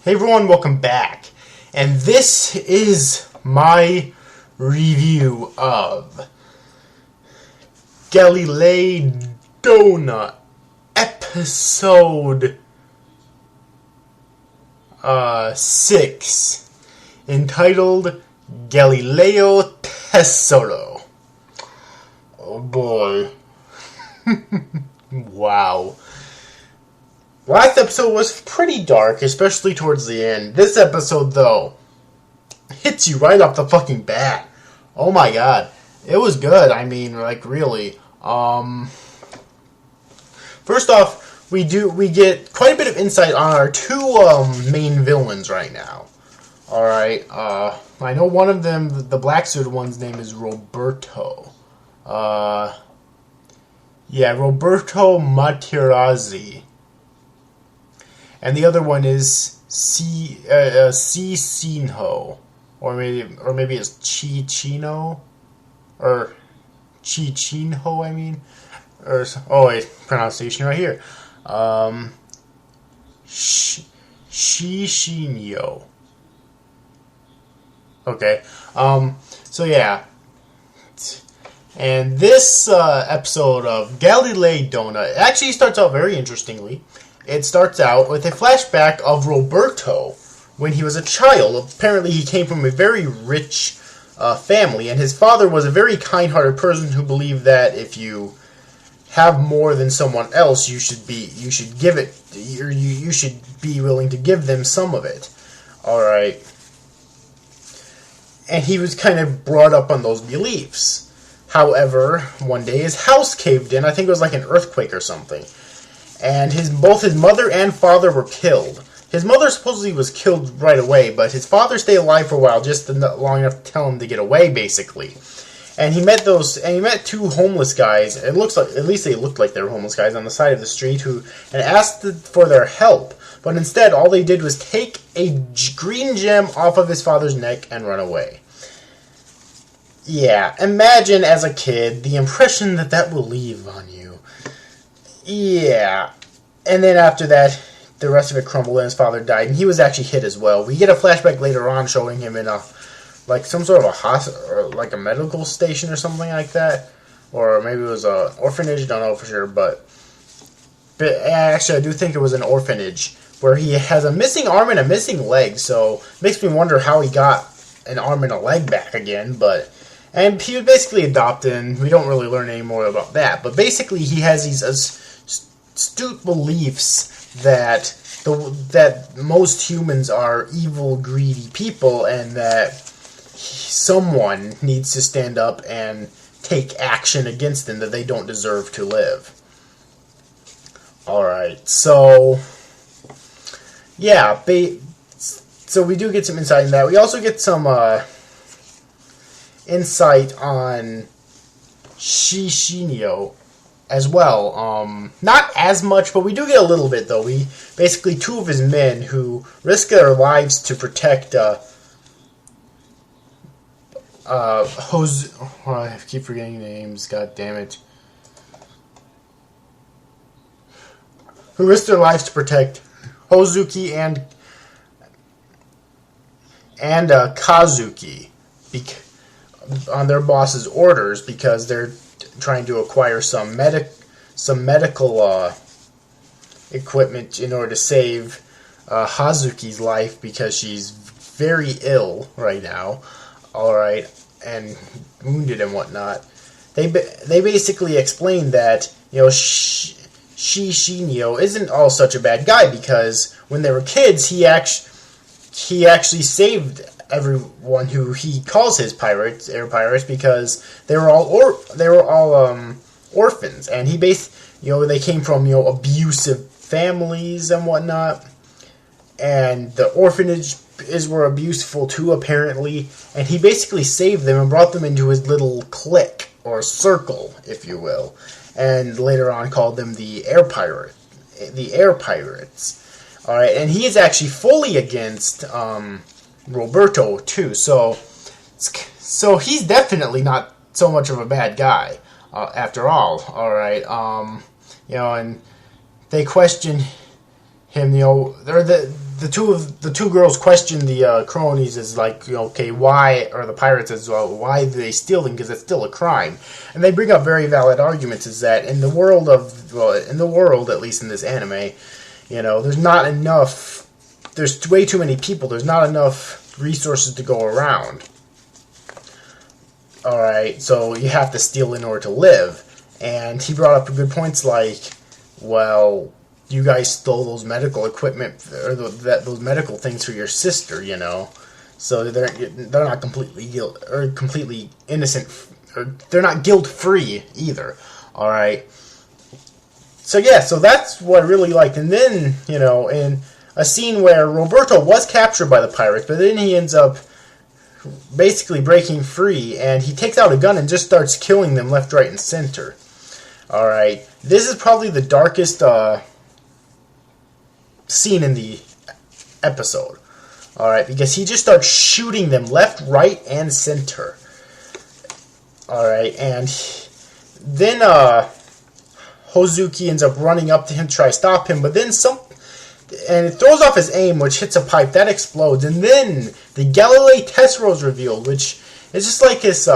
Hey everyone, welcome back. And this is my review of Galilei Donna episode 6, entitled Galileo Tesoro. Oh boy. Wow. Last episode was pretty dark, especially towards the end. This episode, though, hits you right off the fucking bat. Oh my god. It was good. I mean, like, really. First off, we get quite a bit of insight on our two main villains right now. Alright, I know one of them, the black suited one's name is Roberto. Roberto Materazzi. And the other one is Cicinho, or maybe it's Chicino, or Chichinho. I mean, pronunciation right here. Chichinho. Okay. So yeah. And this episode of Galilei Donna actually starts out very interestingly. It starts out with a flashback of Roberto when he was a child. Apparently he came from a very rich family, and his father was a very kind-hearted person who believed that if you have more than someone else, you should give it, or you should be willing to give them some of it. Alright. And he was kind of brought up on those beliefs. However, one day his house caved in. I think it was like an earthquake or something. And both his mother and father were killed. His mother supposedly was killed right away, but his father stayed alive for a while, just long enough to tell him to get away, basically. And he met two homeless guys. It looks like, at least they looked like they were homeless guys on the side of the street, and asked for their help. But instead, all they did was take a green gem off of his father's neck and run away. Yeah, imagine as a kid the impression that will leave on you. Yeah, and then after that, the rest of it crumbled and his father died, and he was actually hit as well. We get a flashback later on showing him in some sort of a hospital, or like a medical station or something like that. Or maybe it was an orphanage, don't know for sure, but actually I do think it was an orphanage, where he has a missing arm and a missing leg, so it makes me wonder how he got an arm and a leg back again, and he was basically adopted, and we don't really learn any more about that, but basically he has these astute beliefs that most humans are evil, greedy people, and that someone needs to stand up and take action against them, that they don't deserve to live. Alright, so yeah, so we do get some insight in that. We also get some insight on Chichinho as well. Not as much, but we do get a little bit, though. Basically, two of his men who risk their lives to protect I keep forgetting names, god damn it. Who risk their lives to protect Hozuki and Kazuki on their boss's orders, because they're trying to acquire some medical equipment in order to save Hazuki's life, because she's very ill right now, alright, and wounded and whatnot. They basically explain that, Chichinho isn't all such a bad guy, because when they were kids, he actually saved everyone who he calls his air pirates, because they were all orphans, and they came from abusive families and whatnot, and the orphanages were abuseful too, apparently, and he basically saved them and brought them into his little clique, or circle, if you will, and later on called them the air pirates. Alright, and he is actually fully against Roberto too, so he's definitely not so much of a bad guy after all. Alright, and they question him, the two girls question the cronies is like, okay, why, or the pirates as well, why do they steal them? Because it's still a crime, and they bring up very valid arguments. Is that in the world at least in this anime, there's not enough. There's way too many people. There's not enough resources to go around. All right, so you have to steal in order to live. And he brought up good points like, well, you guys stole those medical equipment or those medical things for your sister, so they're not completely innocent, or they're not guilt free either. All right. So yeah, so that's what I really liked. And then in a scene where Roberto was captured by the pirates, but then he ends up basically breaking free, and he takes out a gun and just starts killing them left, right, and center. All right, this is probably the darkest scene in the episode. All right, because he just starts shooting them left, right, and center. All right, and then Hozuki ends up running up to him to try to stop him, but then and it throws off his aim, which hits a pipe that explodes, and then the Galilei Tesoro is revealed, which is just like this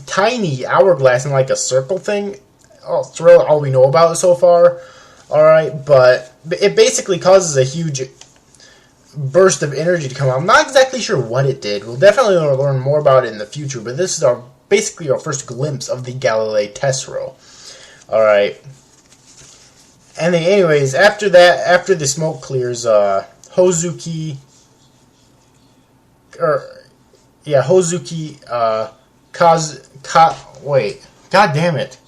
tiny hourglass in like a circle thing. Oh, it's really all we know about it so far. All right, but it basically causes a huge burst of energy to come out. I'm not exactly sure what it did. We'll definitely learn more about it in the future, but this is basically our first glimpse of the Galilei Tesoro. All right. And then, anyways, after the smoke clears, Hozuki, God damn it.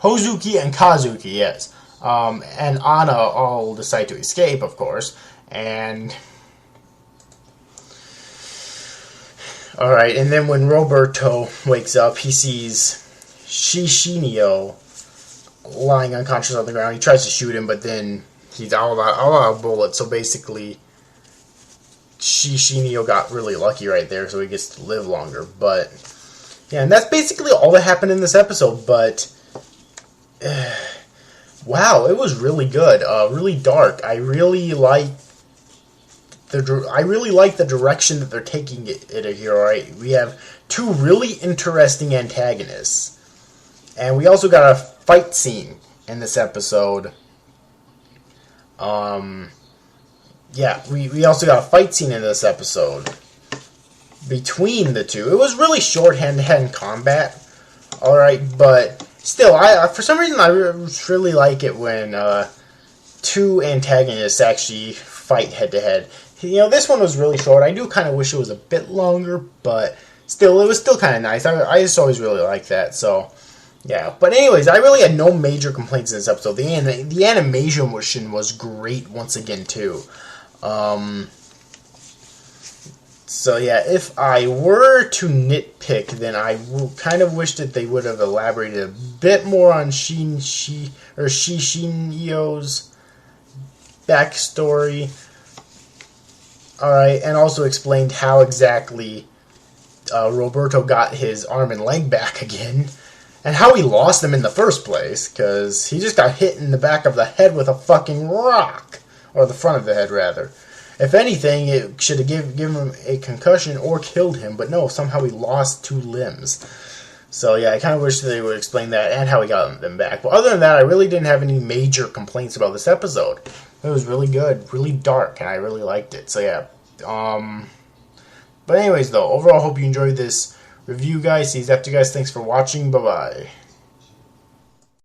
Hozuki and Kazuki, yes. And Anna all decide to escape, of course. And alright, and then when Roberto wakes up, he sees Shishinio lying unconscious on the ground. He tries to shoot him, but then he's all out of bullets. So basically, Shishinio got really lucky right there, so he gets to live longer. But yeah, and that's basically all that happened in this episode. But wow, it was really good, really dark. I really like the direction that they're taking it here. All right, we have two really interesting antagonists, and we also got a fight scene in this episode. Yeah, we also got a fight scene in this episode between the two. It was really short hand-to-hand combat, alright, but still, for some reason I really like it when two antagonists actually fight head-to-head. This one was really short. I do kind of wish it was a bit longer, but still, it was still kind of nice. I just always really liked that, so yeah. But anyways, I really had no major complaints in this episode. The animation was great once again, too. So yeah, if I were to nitpick, then I kind of wish that they would have elaborated a bit more on Shishinio's backstory. Alright, and also explained how exactly Roberto got his arm and leg back again, and how he lost them in the first place, because he just got hit in the back of the head with a fucking rock, or the front of the head, rather. If anything, it should have given him a concussion or killed him, but no, somehow he lost two limbs. So yeah, I kind of wish they would explain that and how he got them back. But other than that, I really didn't have any major complaints about this episode. It was really good, really dark, and I really liked it. So yeah. But anyways, though, overall, hope you enjoyed this review, guys. See you after, guys. Thanks for watching. Bye-bye.